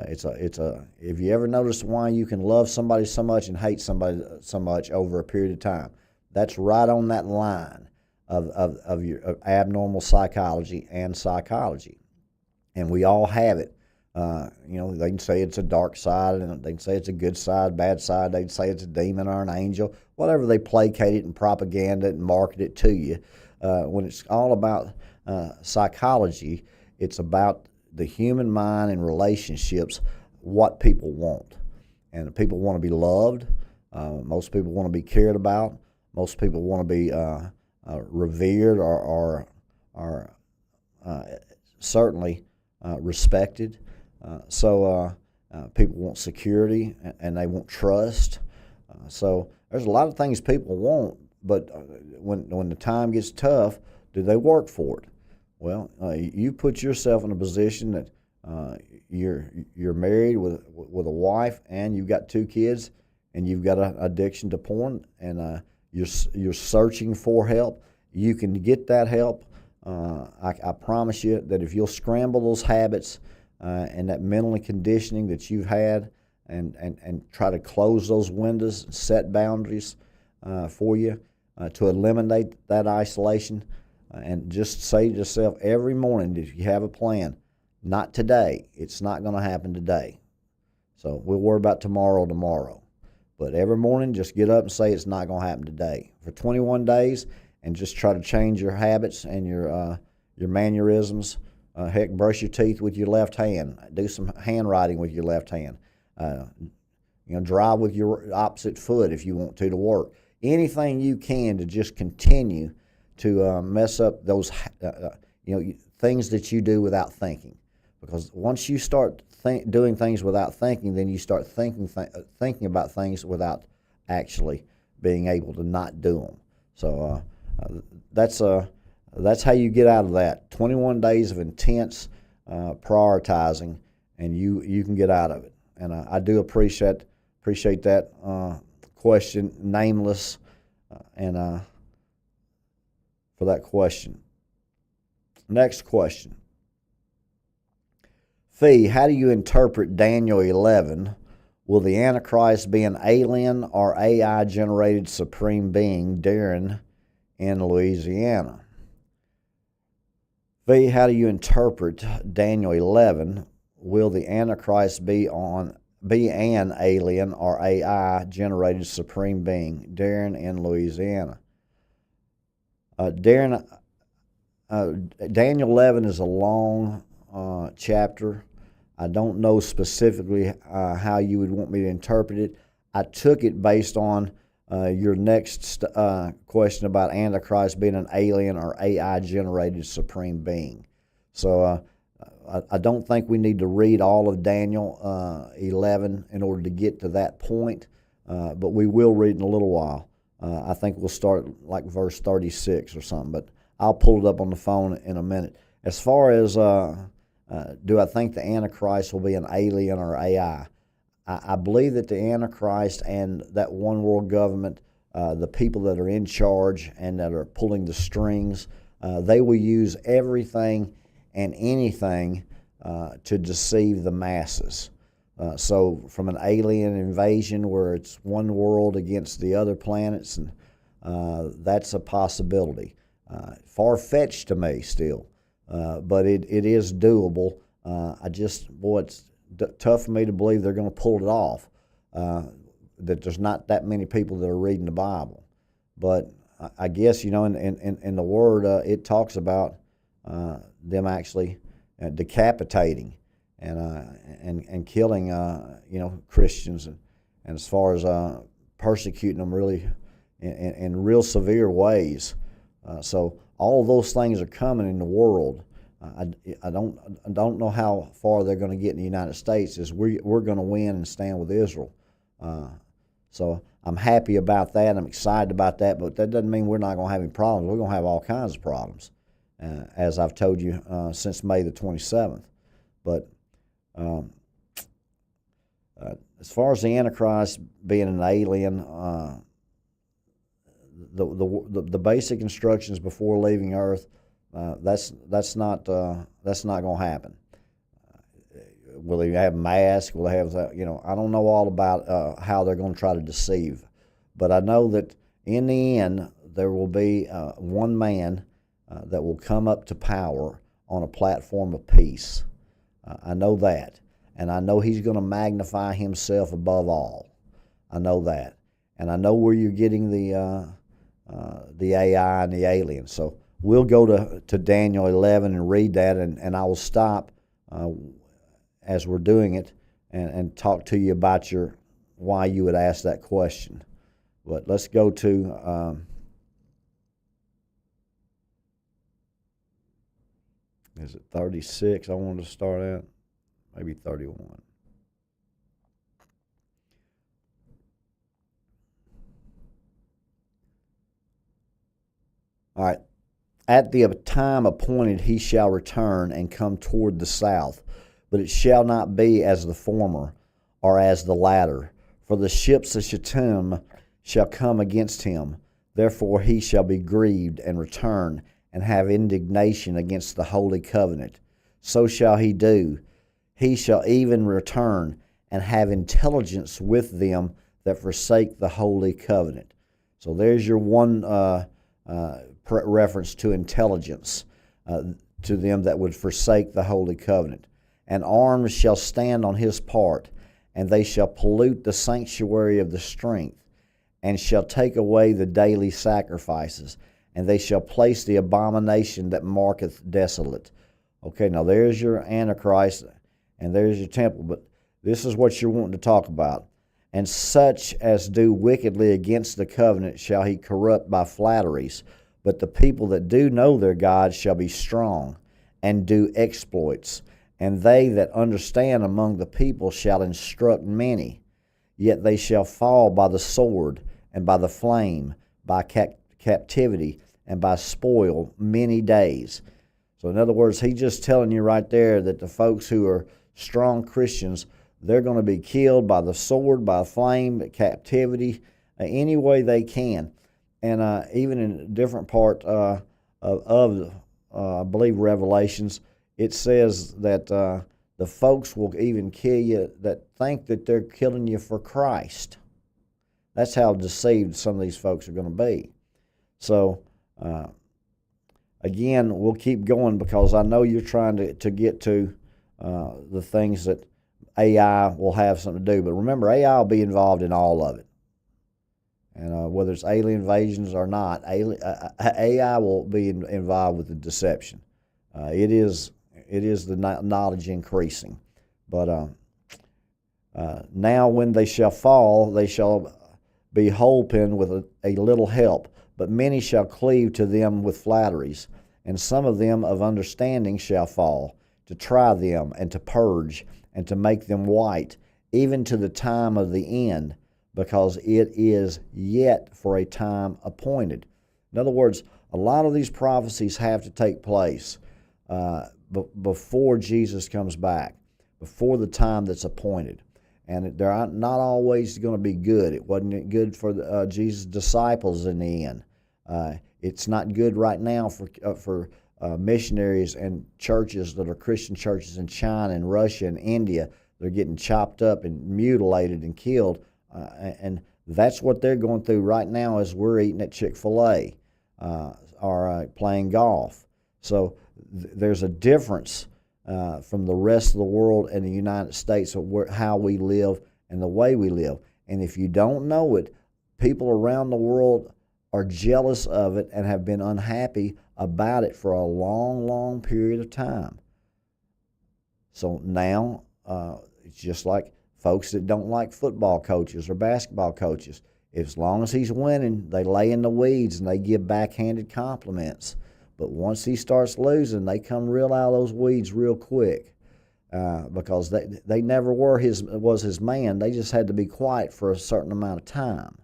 If you ever notice why you can love somebody so much and hate somebody so much over a period of time, that's right on that line of your abnormal psychology and psychology, and we all have it. They can say it's a dark side, and they can say it's a good side, bad side. They can say it's a demon or an angel, whatever they placate it and propaganda it and market it to you. When it's all about psychology, it's about the human mind and relationships, what people want. And people want to be loved. Most people want to be cared about. Most people want to be revered or certainly respected. So people want security and they want trust. So there's a lot of things people want, but when the time gets tough, do they work for it? Well, you put yourself in a position that you're married with a wife and you've got 2 kids and you've got an addiction to porn, and you're searching for help. You can get that help. I promise you that if you'll scramble those habits and that mental conditioning that you've had, and try to close those windows, set boundaries for you to eliminate that isolation, and just say to yourself every morning, if you have a plan, not today, it's not going to happen today. So we'll worry about tomorrow. But every morning, just get up and say it's not going to happen today. For 21 days, and just try to change your habits and your mannerisms. Heck, brush your teeth with your left hand. Do some handwriting with your left hand. Drive with your opposite foot if you want to work. Anything you can to just continue to mess up those things that you do without thinking. Because once you start doing things without thinking, then you start thinking about things without actually being able to not do them. So that's how you get out of that. 21 days of intense prioritizing, and you can get out of it. And I do appreciate that question, nameless, and for that question. Next question. Phee, how do you interpret Daniel 11? Will the Antichrist be an alien or AI-generated supreme being, Darren in Louisiana? Phee, how do you interpret Daniel 11? Will the Antichrist be an alien or AI-generated supreme being, Darren in Louisiana? Darren, Daniel 11 is a long chapter. I don't know specifically how you would want me to interpret it. I took it based on your next question about Antichrist being an alien or AI-generated supreme being. So I don't think we need to read all of Daniel 11 in order to get to that point, but we will read in a little while. I think we'll start like verse 36 or something, but I'll pull it up on the phone in a minute. As far as do I think the Antichrist will be an alien or AI? I believe that the Antichrist and that one world government, the people that are in charge and that are pulling the strings, they will use everything and anything to deceive the masses. So from an alien invasion where it's one world against the other planets, and that's a possibility. Far-fetched to me still, but it is doable. It's tough for me to believe they're going to pull it off, that there's not that many people that are reading the Bible. But I guess, in the Word, it talks about them actually decapitating and killing, Christians, and as far as persecuting them really in real severe ways. So all of those things are coming in the world. I don't know how far they're going to get in the United States. Is we're going to win and stand with Israel. So I'm happy about that. I'm excited about that. But that doesn't mean we're not going to have any problems. We're going to have all kinds of problems. as I've told you since May the 27th. But as far as the Antichrist being an alien, the basic instructions before leaving Earth, that's not going to happen. Will he have a mask? Will they have I don't know all about how they're going to try to deceive, but I know that in the end there will be one man that will come up to power on a platform of peace. I know that. And I know he's going to magnify himself above all. I know that. And I know where you're getting the AI and the aliens. So we'll go to Daniel 11 and read that, and I will stop as we're doing it and talk to you about why you would ask that question. But let's go to is it 36 I wanted to start at? Maybe 31. All right. At the time appointed he shall return and come toward the south, but it shall not be as the former or as the latter. For the ships of Shittim shall come against him. Therefore he shall be grieved and return and have indignation against the holy covenant. So shall he do. He shall even return and have intelligence with them that forsake the holy covenant. So there's your one reference to intelligence, to them that would forsake the holy covenant. And arms shall stand on his part, and they shall pollute the sanctuary of the strength, and shall take away the daily sacrifices, and they shall place the abomination that marketh desolate. Okay, now there's your Antichrist, and there's your temple, but this is what you're wanting to talk about. And such as do wickedly against the covenant shall he corrupt by flatteries, but the people that do know their God shall be strong, and do exploits. And they that understand among the people shall instruct many. Yet they shall fall by the sword, and by the flame, by captivity, and by spoil many days. So in other words, he's just telling you right there that the folks who are strong Christians, they're going to be killed by the sword, by flame, captivity, any way they can. And even in a different part of I believe, Revelations, it says that the folks will even kill you that think that they're killing you for Christ. That's how deceived some of these folks are going to be. So, again, we'll keep going because I know you're trying to get to the things that AI will have something to do. But remember, AI will be involved in all of it. And whether it's alien invasions or not, AI will be involved with the deception. It is the knowledge increasing. But now when they shall fall, they shall be holpen with a little help. But many shall cleave to them with flatteries. And some of them of understanding shall fall, to try them, and to purge, and to make them white, even to the time of the end, because it is yet for a time appointed. In other words, a lot of these prophecies have to take place before Jesus comes back, before the time that's appointed. And they're not always going to be good. It wasn't good for Jesus' disciples in the end. It's not good right now for missionaries and churches that are Christian churches in China and Russia and India. They're getting chopped up and mutilated and killed. And that's what they're going through right now as we're eating at Chick-fil-A or playing golf. So there's a difference from the rest of the world and the United States of how we live and the way we live. And if you don't know it, people around the world are jealous of it and have been unhappy about it for a long, long period of time. So now it's just like folks that don't like football coaches or basketball coaches. As long as he's winning, they lay in the weeds and they give backhanded compliments. But once he starts losing, they come real out of those weeds real quick because they never was his man. They just had to be quiet for a certain amount of time.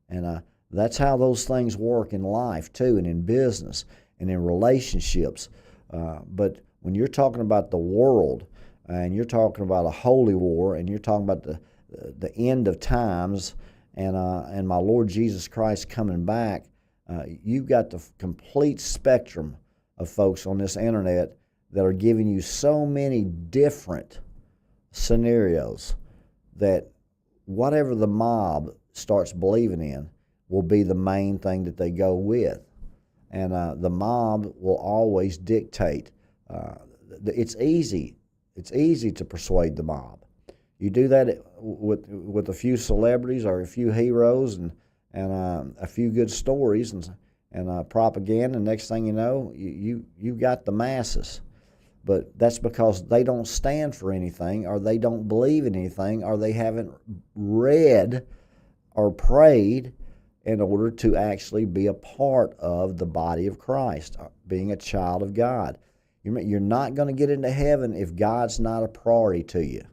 And that's how those things work in life too, and in business. and in relationships. But when you're talking about the world, and you're talking about a holy war, and you're talking about the end of times, and my Lord Jesus Christ coming back, you've got the complete spectrum of folks on this internet that are giving you so many different scenarios that whatever the mob starts believing in will be the main thing that they go with. And the mob will always dictate. It's easy to persuade the mob. You do that with a few celebrities or a few heroes and a few good stories and propaganda. And next thing you know, you've got the masses. But that's because they don't stand for anything, or they don't believe in anything, or they haven't read or prayed in order to actually be a part of the body of Christ, being a child of God. You're not going to get into heaven if God's not a priority to you.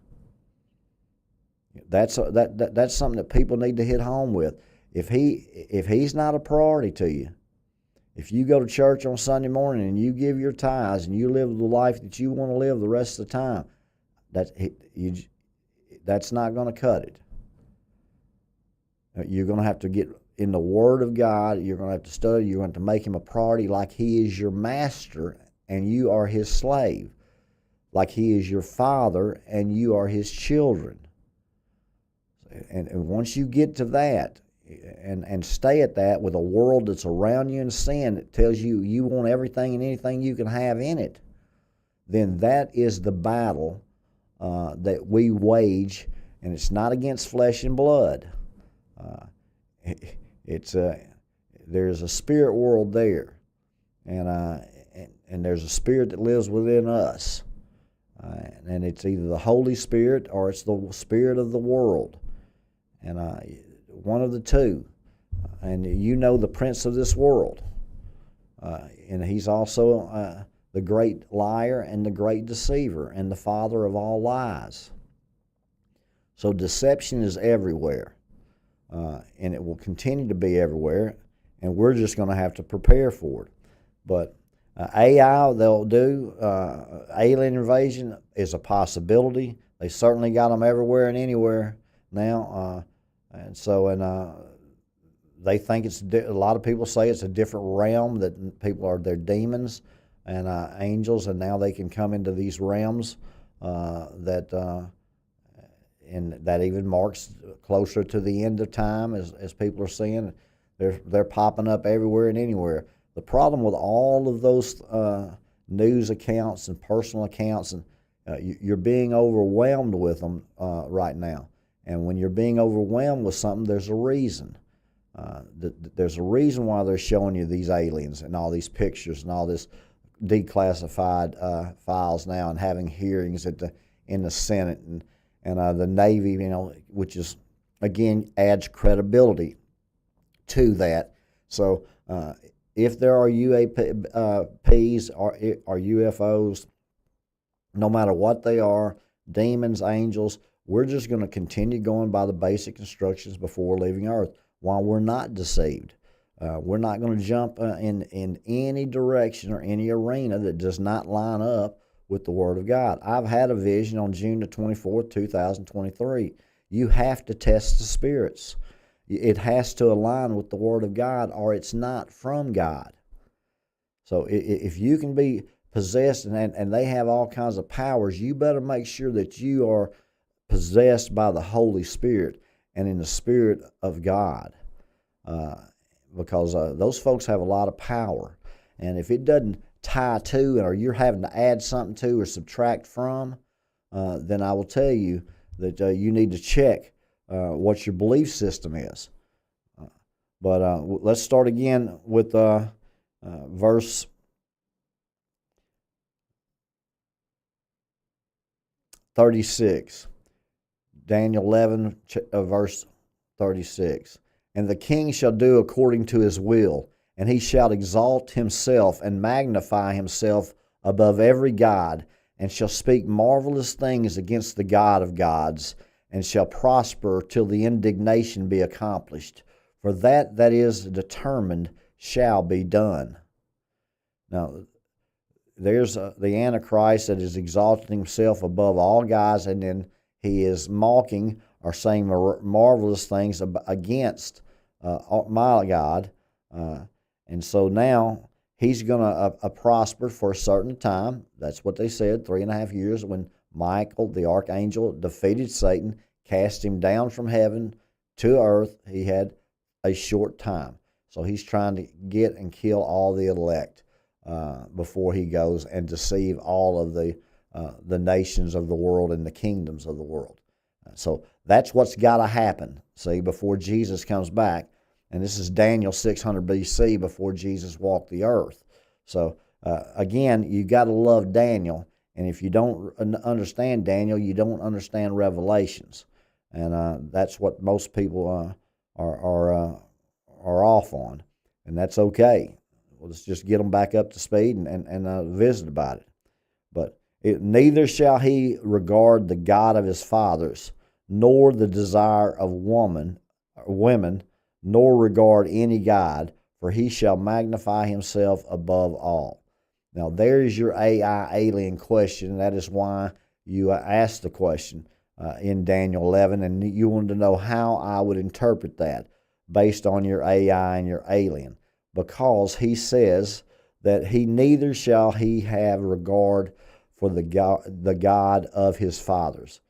That's something that people need to hit home with. If He's not a priority to you, if you go to church on Sunday morning and you give your tithes and you live the life that you want to live the rest of the time, that's not going to cut it. You're going to have to get in the Word of God. You're going to have to study. You're going to make Him a priority, like He is your master and you are His slave, like He is your Father and you are His children. And once you get to that, and stay at that with a world that's around you in sin that tells you you want everything and anything you can have in it, then that is the battle that we wage, and it's not against flesh and blood. There's a spirit world there, and there's a spirit that lives within us, and it's either the Holy Spirit or it's the spirit of the world, and one of the two. And you know the prince of this world, and he's also the great liar and the great deceiver and the father of all lies. So deception is everywhere, and it will continue to be everywhere, and we're just going to have to prepare for it. But AI, they'll do, alien invasion is a possibility. They certainly got them everywhere and anywhere now. They think a lot of people say it's a different realm, that they're demons and angels, and now they can come into these realms and that even marks closer to the end of time, as people are seeing. They're popping up everywhere and anywhere. The problem with all of those news accounts and personal accounts, and you're being overwhelmed with them right now. And when you're being overwhelmed with something, there's a reason. There's a reason why they're showing you these aliens and all these pictures and all this declassified files now, and having hearings in the Senate and the Navy, which is, again, adds credibility to that. So if there are UAPs or UFOs, no matter what they are, demons, angels, we're just going to continue going by the basic instructions before leaving Earth while we're not deceived. We're not going to jump in any direction or any arena that does not line up with the Word of God. I've had a vision on June the 24th, 2023. You have to test the spirits. It has to align with the Word of God, or it's not from God. So if you can be possessed and they have all kinds of powers, you better make sure that you are possessed by the Holy Spirit and in the Spirit of God, because those folks have a lot of power. And if it doesn't tie to, or you're having to add something to or subtract from, then I will tell you that you need to check what your belief system is. But let's start again with verse 36. Daniel 11, verse 36. And the king shall do according to his will, and he shall exalt himself and magnify himself above every god, and shall speak marvelous things against the God of gods, and shall prosper till the indignation be accomplished. For that is determined shall be done. Now, there's the Antichrist that is exalting himself above all guys, and then he is mocking or saying marvelous things against my God. And so now he's going to prosper for a certain time. That's what they said, 3.5 years, when Michael, the archangel, defeated Satan, cast him down from heaven to earth. He had a short time. So he's trying to get and kill all the elect before he goes and deceive all of the nations of the world and the kingdoms of the world. So that's what's got to happen, see, before Jesus comes back. And this is Daniel 600 BC, before Jesus walked the earth. So again, you got to love Daniel. And if you don't understand Daniel, you don't understand Revelations. And that's what most people are off on. And that's okay. Well, let's just get them back up to speed and visit about it. But neither shall he regard the God of his fathers, nor the desire of women, nor regard any God, for he shall magnify himself above all. Now, there is your AI alien question, and that is why you asked the question in Daniel 11, and you wanted to know how I would interpret that based on your AI and your alien, because he says that neither shall he have regard for the God of his fathers.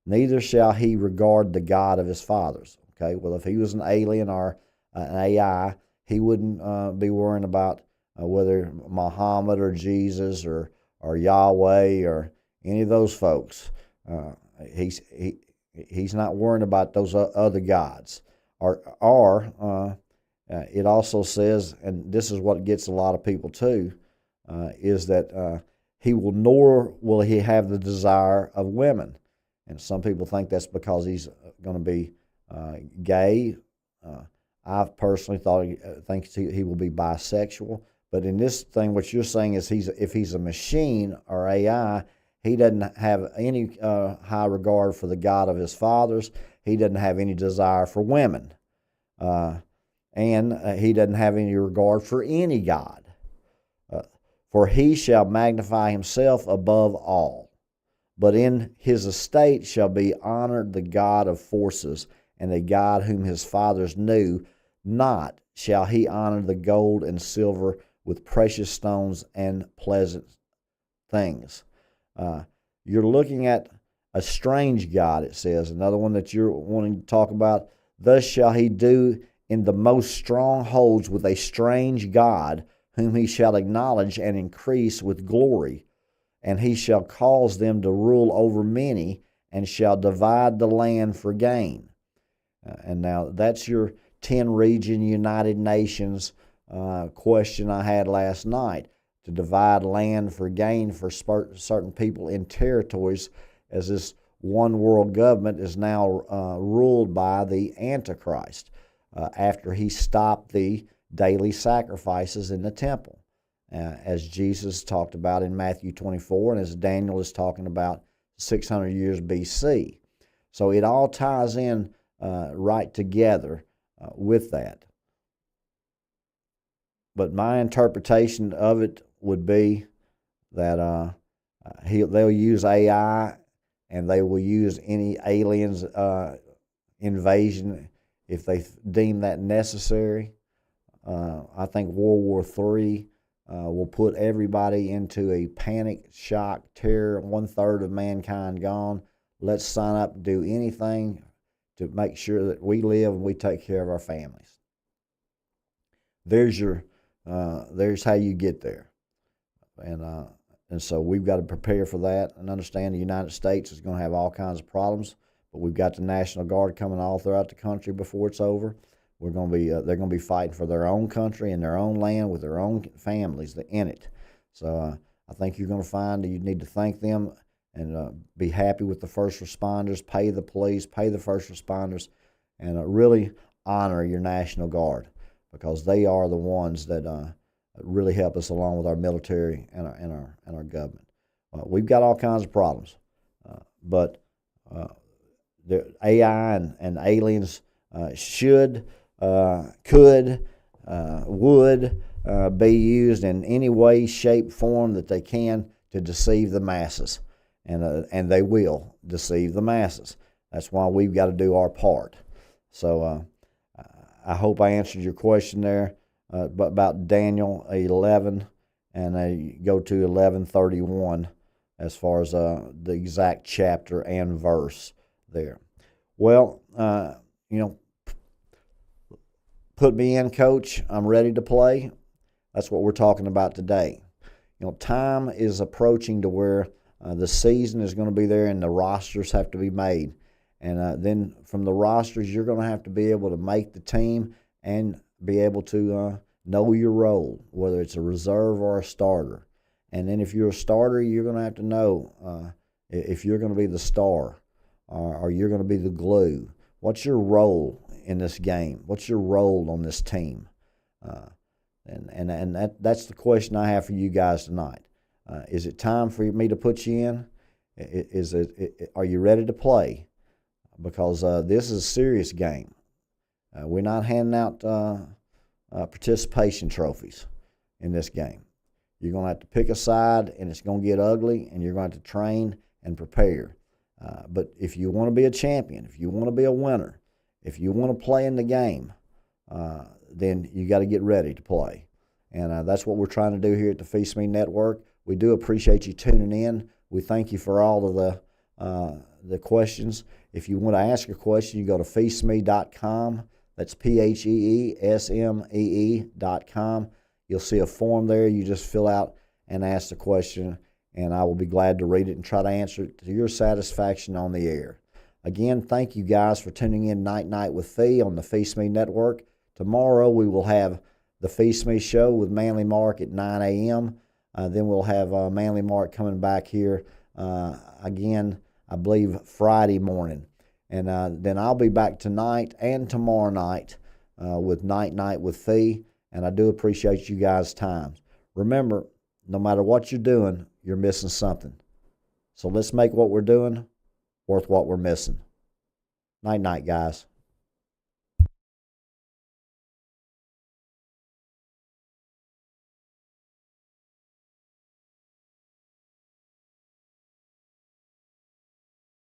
Neither shall he regard the God of his fathers. Okay, well, if he was an alien or an AI, he wouldn't be worrying about whether Muhammad or Jesus or Yahweh or any of those folks. He's not worrying about those other gods. It also says, and this is what gets a lot of people too, is that nor will he have the desire of women. And some people think that's because he's going to be gay. I've personally think he will be bisexual. But in this thing, what you're saying is if he's a machine or AI, he doesn't have any high regard for the God of his fathers. He doesn't have any desire for women. And he doesn't have any regard for any God. For he shall magnify himself above all. But in his estate shall be honored the God of forces, and a God whom his fathers knew not shall he honor the gold and silver with precious stones and pleasant things. You're looking at a strange God, it says. Another one that you're wanting to talk about. Thus shall he do in the most strongholds with a strange God, whom he shall acknowledge and increase with glory. And he shall cause them to rule over many, and shall divide the land for gain. And now that's your 10-region United Nations question I had last night, to divide land for gain for certain people in territories, as this one world government is now ruled by the Antichrist after he stopped the daily sacrifices in the temple, as Jesus talked about in Matthew 24, and as Daniel is talking about 600 years BC. So it all ties in right together with that. But my interpretation of it would be that they'll use AI, and they will use any aliens invasion if they deem that necessary. I think World War III will put everybody into a panic, shock, terror. 1/3 of mankind gone. Let's sign up and do anything to make sure that we live and we take care of our families. There's how you get there, and so we've got to prepare for that and understand the United States is going to have all kinds of problems, but we've got the National Guard coming all throughout the country before it's over. They're going to be fighting for their own country and their own land with their own families in it. So I think you're going to find that you need to thank them and be happy with the first responders, pay the police, pay the first responders, and really honor your National Guard, because they are the ones that really help us along with our military and our government. We've got all kinds of problems, but the AI and aliens should, could, would be used in any way, shape, form that they can to deceive the masses, and they will deceive the masses. That's why we've got to do our part. So I hope I answered your question there, but about Daniel 11, and I go to 11:31 as far as the exact chapter and verse there. Well, put me in, Coach. I'm ready to play. That's what we're talking about today. Time is approaching to where the season is going to be there and the rosters have to be made. And then from the rosters, you're going to have to be able to make the team and be able to know your role, whether it's a reserve or a starter. And then if you're a starter, you're going to have to know if you're going to be the star or you're going to be the glue. What's your role in this game? What's your role on this team? And that's the question I have for you guys tonight. Is it time for me to put you in? Are you ready to play? Because this is a serious game. We're not handing out participation trophies in this game. You're going to have to pick a side, and it's going to get ugly, and you're going to have to train and prepare. But if you want to be a champion, if you want to be a winner, if you want to play in the game, then you got to get ready to play. And that's what we're trying to do here at the Phee Smee Network. We do appreciate you tuning in. We thank you for all of the questions. If you want to ask a question, you go to feesmee.com. That's PHEESMEE.com. You'll see a form there. You just fill out and ask the question, and I will be glad to read it and try to answer it to your satisfaction on the air. Again, thank you guys for tuning in Night with Phee on the Phee Smee Network. Tomorrow we will have the Phee Smee Show with Manly Mark at 9 a.m. Then we'll have Manly Mark coming back here again, I believe, Friday morning. And then I'll be back tonight and tomorrow night with Night with Phee. And I do appreciate you guys' time. Remember, no matter what you're doing, you're missing something. So let's make what we're doing worth what we're missing. Night, guys.